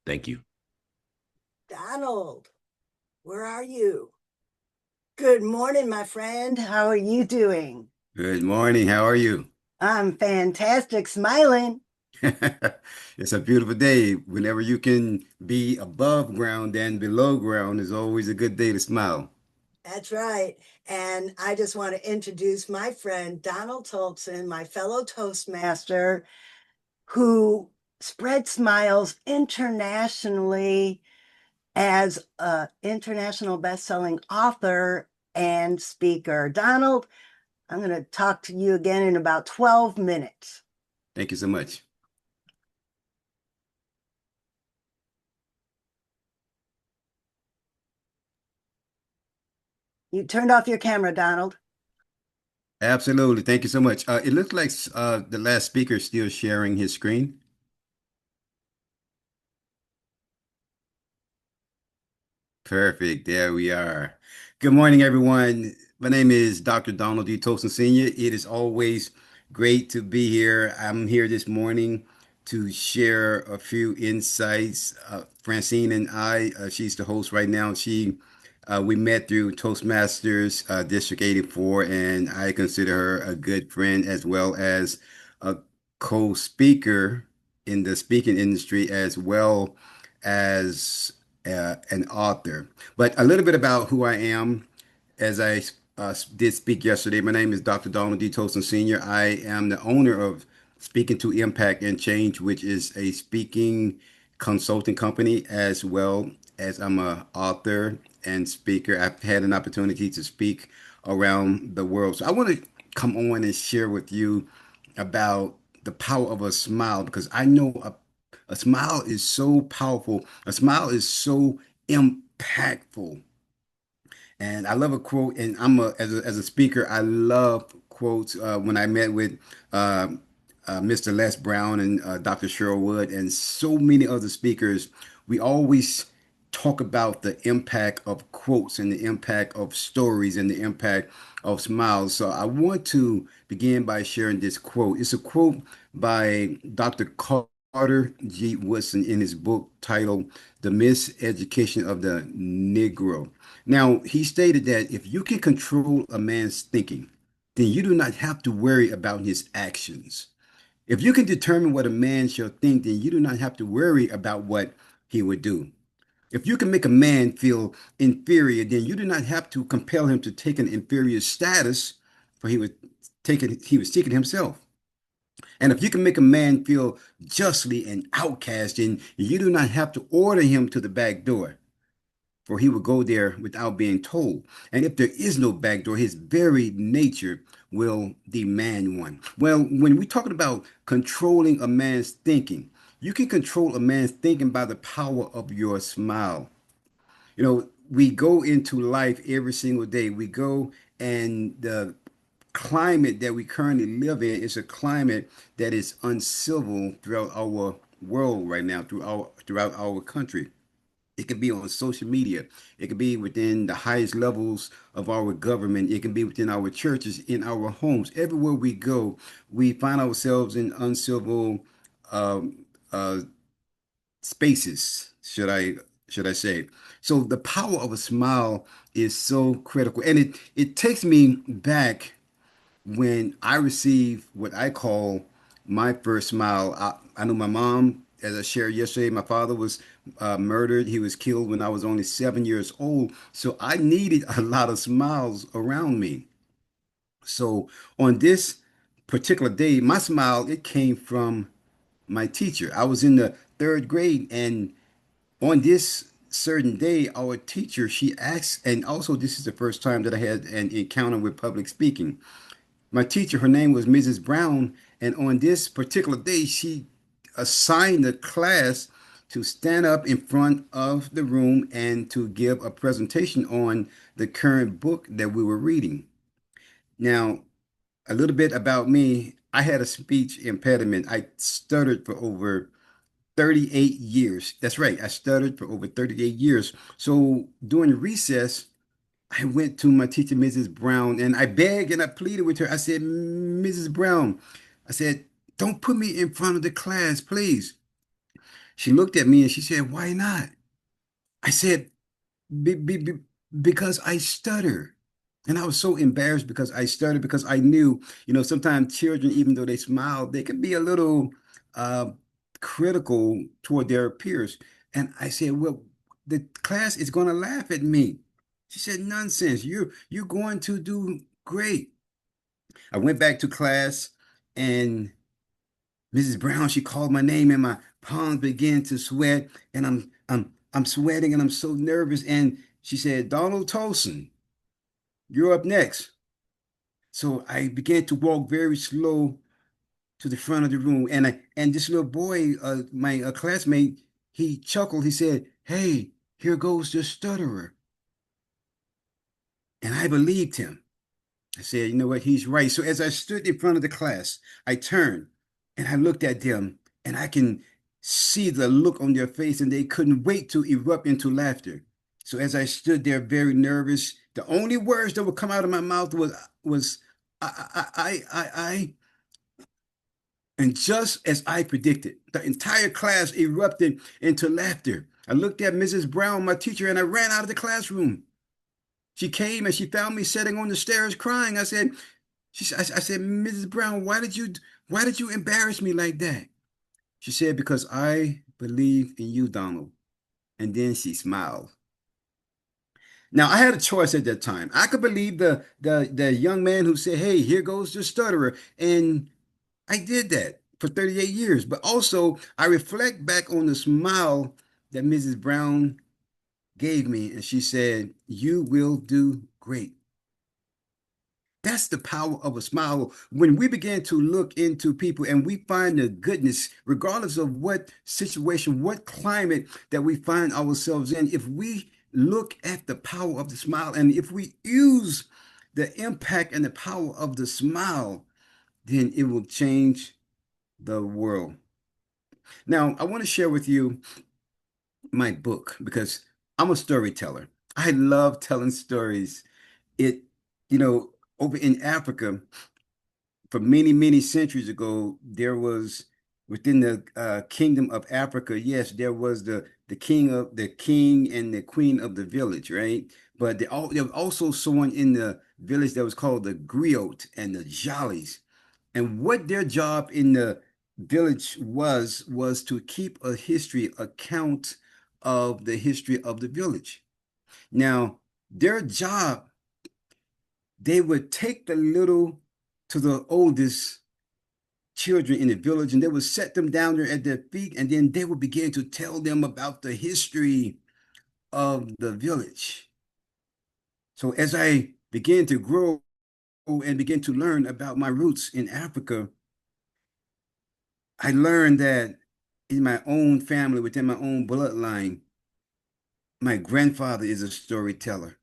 Thank you. Donald, where are you? Good morning, my friend. How are you doing? Good morning. How are you? I'm fantastic, smiling. It's a beautiful day. Whenever you can be above ground and below ground is always a good day to smile. That's right. And I just want to introduce my friend, Donald Toldson, my fellow Toastmaster, who spread smiles internationally as an international best-selling author and speaker. Donald, I'm going to talk to you again in about 12 minutes. Thank you so much. You turned off your camera, Donald. Absolutely. Thank you so much. It looks like the last speaker is still sharing his screen. Perfect. There we are. Good morning, everyone. My name is Dr. Donald D. Toastson Sr. It is always great to be here. I'm here this morning to share a few insights. Francine and I, she's the host right now. We met through Toastmasters District 84, and I consider her a good friend as well as a co-speaker in the speaking industry, as well as an author. But a little bit about who I am, as I did speak yesterday. My name is Dr. Donald D. Toastson Sr. I am the owner of Speaking to Impact and Change, which is a speaking consulting company, as well as I'm an author and speaker. I've had an opportunity to speak around the world. So I want to come on and share with you about the power of a smile because I know a smile is so powerful. A smile is so impactful. And I love a quote, and as a speaker, I love quotes. When I met with uh, Mr. Les Brown and Dr. Cheryl Wood and so many other speakers, we always talk about the impact of quotes and the impact of stories and the impact of smiles. So I want to begin by sharing this quote. It's a quote by Dr. Carter G. Woodson in his book titled The Miseducation of the Negro. Now, he stated that if you can control a man's thinking, then you do not have to worry about his actions. If you can determine what a man shall think, then you do not have to worry about what he would do. If you can make a man feel inferior, then you do not have to compel him to take an inferior status, for he was seeking himself. And if you can make a man feel justly an outcast, then you do not have to order him to the back door, for he will go there without being told. And if there is no back door, his very nature will demand one. Well, when we're talking about controlling a man's thinking, you can control a man's thinking by the power of your smile. We go into life every single day. We go, and the climate that we currently live in is a climate that is uncivil throughout our world right now, throughout our country. It could be on social media. It could be within the highest levels of our government. It can be within our churches, in our homes. Everywhere we go, we find ourselves in uncivil um, uh, spaces, should I say. So the power of a smile is so critical. And it takes me back when I received what I call my first smile. I know my mom, as I shared yesterday, my father was murdered. He was killed when I was only 7 years old. So I needed a lot of smiles around me. So on this particular day, my smile, it came from my teacher. I was in the third grade, and on this certain day, our teacher, she asked, and also this is the first time that I had an encounter with public speaking. My teacher, her name was Mrs. Brown, and on this particular day, she assigned the class to stand up in front of the room and to give a presentation on the current book that we were reading. Now, a little bit about me. I had a speech impediment. I stuttered for over 38 years. That's right. I stuttered for over 38 years. So during recess, I went to my teacher, Mrs. Brown, and I begged and I pleaded with her. I said, Mrs. Brown, I said, don't put me in front of the class, please. She looked at me and she said, "Why not?" I said, be, because I stutter. And I was so embarrassed because I stuttered because I knew, sometimes children, even though they smile, they can be a little uh, critical toward their peers. And I said, well, the class is going to laugh at me. She said, nonsense. You're going to do great. I went back to class and Mrs. Brown, she called my name and my palms began to sweat and I'm sweating and I'm so nervous. And she said, Donald Toldson, you're up next. So I began to walk very slow to the front of the room. And this little boy, my classmate, he chuckled. He said, "Hey, here goes the stutterer." And I believed him. I said, you know what? He's right. So as I stood in front of the class, I turned and I looked at them and I can see the look on their face and they couldn't wait to erupt into laughter. So as I stood there very nervous, the only words that would come out of my mouth was I. And just as I predicted, the entire class erupted into laughter. I looked at Mrs. Brown, my teacher, and I ran out of the classroom. She came and she found me sitting on the stairs crying. I said, Mrs. Brown, why did you embarrass me like that? She said, because I believe in you, Donald. And then she smiled. Now I had a choice at that time. I could believe the young man who said, "Hey, here goes the stutterer," and I did that for 38 years. But also, I reflect back on the smile that Mrs. Brown gave me, and she said, "You will do great." That's the power of a smile. When we begin to look into people and we find the goodness, regardless of what situation, what climate that we find ourselves in, if we look at the power of the smile and if we use the impact and the power of the smile, then it will change the world. Now, I want to share with you my book because I'm a storyteller. I love telling stories. It, you know, over in Africa, for many, many centuries ago, there was within the kingdom of Africa, yes, there was the king and the queen of the village, right? But there was also someone in the village that was called the griot and the jollies. And what their job in the village was to keep a history account of the history of the village. Now, their job, they would take the little to the oldest children in the village and they would set them down there at their feet and then they would begin to tell them about the history of the village. So as I began to grow and begin to learn about my roots in Africa, I learned that in my own family, within my own bloodline, my grandfather is a storyteller.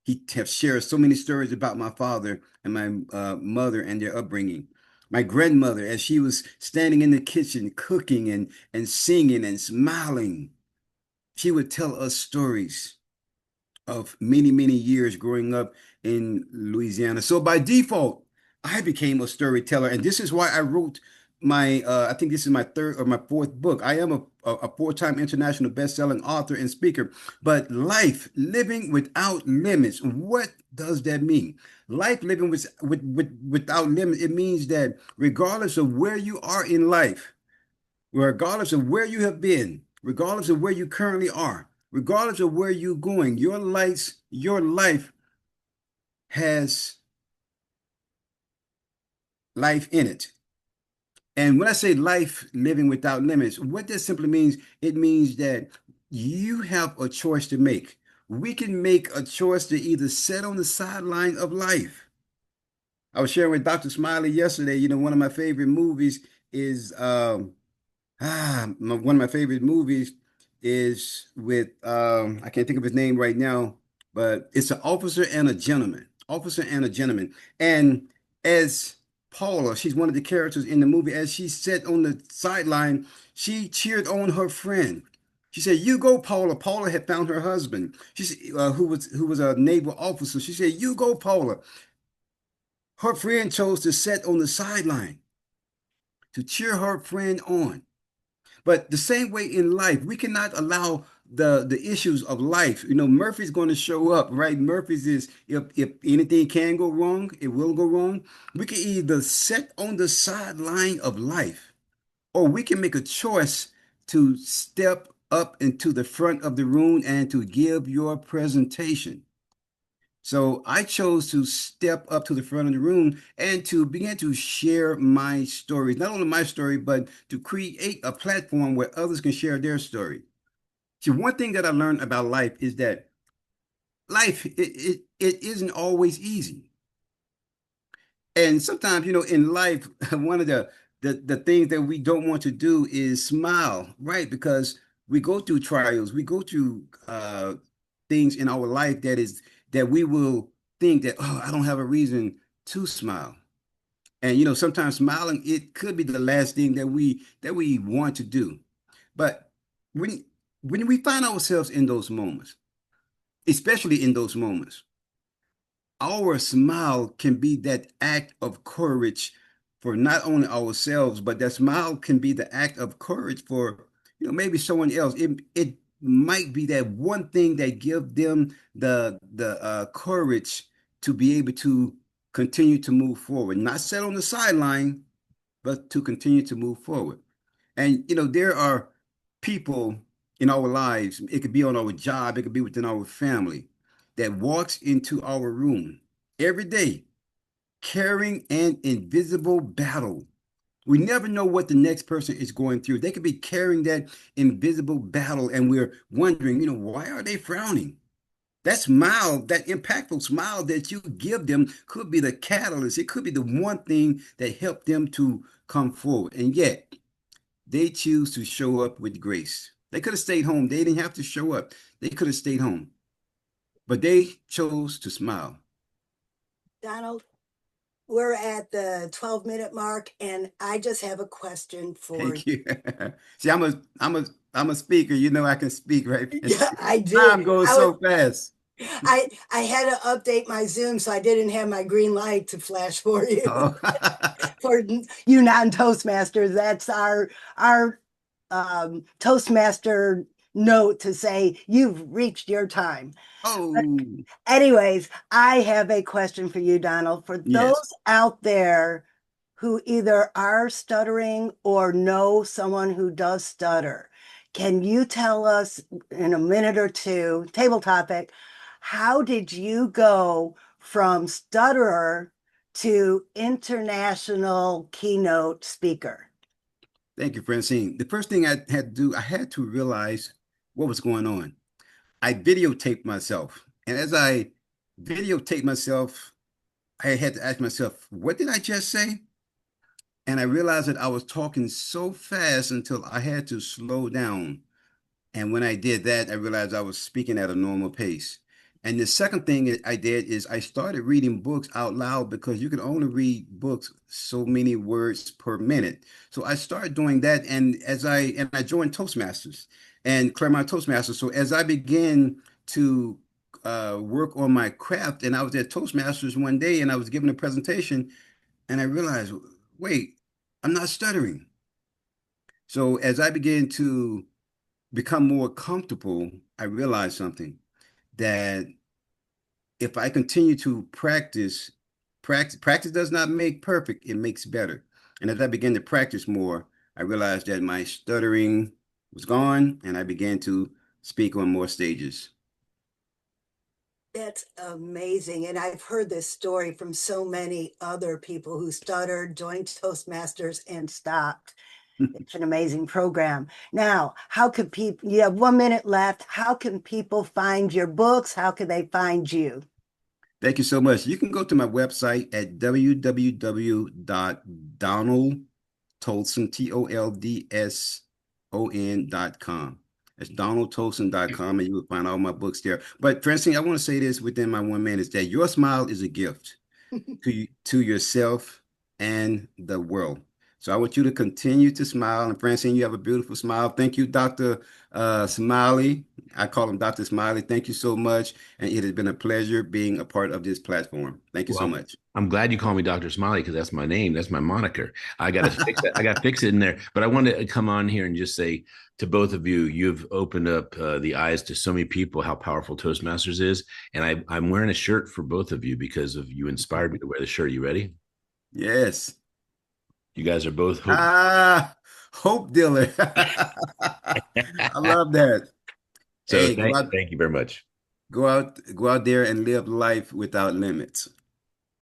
He have shared so many stories about my father and my mother and their upbringing. My grandmother, as she was standing in the kitchen cooking and singing and smiling, she would tell us stories of many, many years growing up in Louisiana. So by default, I became a storyteller. And this is why I wrote I think this is my third or my fourth book. I am a four-time international best-selling author and speaker. But life, living without limits, what does that mean? Life living without limits, it means that regardless of where you are in life, regardless of where you have been, regardless of where you currently are, regardless of where you're going, your life has life in it. And when I say life living without limits, what this simply means, it means that you have a choice to make. We can make a choice to either sit on the sideline of life. I was sharing with Dr. Smiley yesterday, one of my favorite movies is one of my favorite movies is with I can't think of his name right now, but it's an officer and a gentleman. Officer and a gentleman. And as Paula, she's one of the characters in the movie, as she sat on the sideline, she cheered on her friend. She said, "You go, Paula." Paula had found her husband. She said, who was a naval officer. She said, "You go, Paula." Her friend chose to sit on the sideline to cheer her friend on. But the same way in life, we cannot allow the issues of life. Murphy's going to show up, right? Murphy's is if anything can go wrong, it will go wrong. We can either sit on the sideline of life, or we can make a choice to step up into the front of the room and to give your presentation. So I chose to step up to the front of the room and to begin to share my stories, not only my story, but to create a platform where others can share their story. See, one thing that I learned about life is that life it isn't always easy. And sometimes, in life, one of the things that we don't want to do is smile, right? Because we go through trials, we go through things in our life that we will think that, oh, I don't have a reason to smile. And sometimes smiling, it could be the last thing that we want to do. But when when we find ourselves in those moments, especially in those moments, our smile can be that act of courage for not only ourselves, but that smile can be the act of courage for, maybe someone else. It might be that one thing that give them the courage to be able to continue to move forward, not sit on the sideline, but to continue to move forward. And there are people in our lives, it could be on our job, it could be within our family, that walks into our room every day carrying an invisible battle. We never know what the next person is going through. They could be carrying that invisible battle, and we're wondering, why are they frowning? That smile, that impactful smile that you give them could be the catalyst. It could be the one thing that helped them to come forward. And yet, they choose to show up with grace. They could have stayed home. They didn't have to show up. They could have stayed home, but they chose to smile. Donald, we're at the 12-minute mark, and I just have a question for you. Thank you. See, I'm a speaker. I can speak, right? Yeah, I do. Time goes I was so fast. I had to update my Zoom, so I didn't have my green light to flash for you. Oh, For you non-Toastmasters, that's our Toastmaster note to say you've reached your time. But oh, anyways, I have a question for you, Donald. For yes. those out there who either are stuttering or know someone who does stutter, can you tell us in a minute or two, table topic, how did you go from stutterer to international keynote speaker? Thank you, Francine. The first thing I had to do, I had to realize what was going on. I videotaped myself. And as I videotaped myself, I had to ask myself, what did I just say? And I realized that I was talking so fast until I had to slow down. And when I did that, I realized I was speaking at a normal pace. And the second thing I did is I started reading books out loud because you can only read books so many words per minute. So I started doing that, and I joined Toastmasters and Claremont Toastmasters. So as I began to work on my craft, and I was at Toastmasters one day, and I was giving a presentation, and I realized, wait, I'm not stuttering. So as I began to become more comfortable, I realized something that if I continue to practice does not make perfect, it makes better. And as I began to practice more, I realized that my stuttering was gone and I began to speak on more stages. That's amazing. And I've heard this story from so many other people who stuttered, joined Toastmasters, and stopped. It's an amazing program. Now, how can people, you have 1 minute left. How can people find your books? How can they find you? Thank you so much. You can go to my website at www.donaldtolson, TOLDSON.com. That's donaldtolson.com, and you will find all my books there. But Francine, I want to say this within my 1 minute is that your smile is a gift to yourself and the world. So I want you to continue to smile. And Francine, you have a beautiful smile. Thank you, Dr. Smiley. I call him Dr. Smiley. Thank you so much. And it has been a pleasure being a part of this platform. Thank you so Well, much. I'm glad you call me Dr. Smiley because that's my name. That's my moniker. I got to fix it. I got to fix it in there. But I wanted to come on here and just say to both of you, you've opened up the eyes to so many people how powerful Toastmasters is. And I'm wearing a shirt for both of you because of you inspired me to wear the shirt. You ready? Yes. You guys are both hope. Ah, hope dealer. I love that. So Hey, thank you very much. go out there and live life without limits.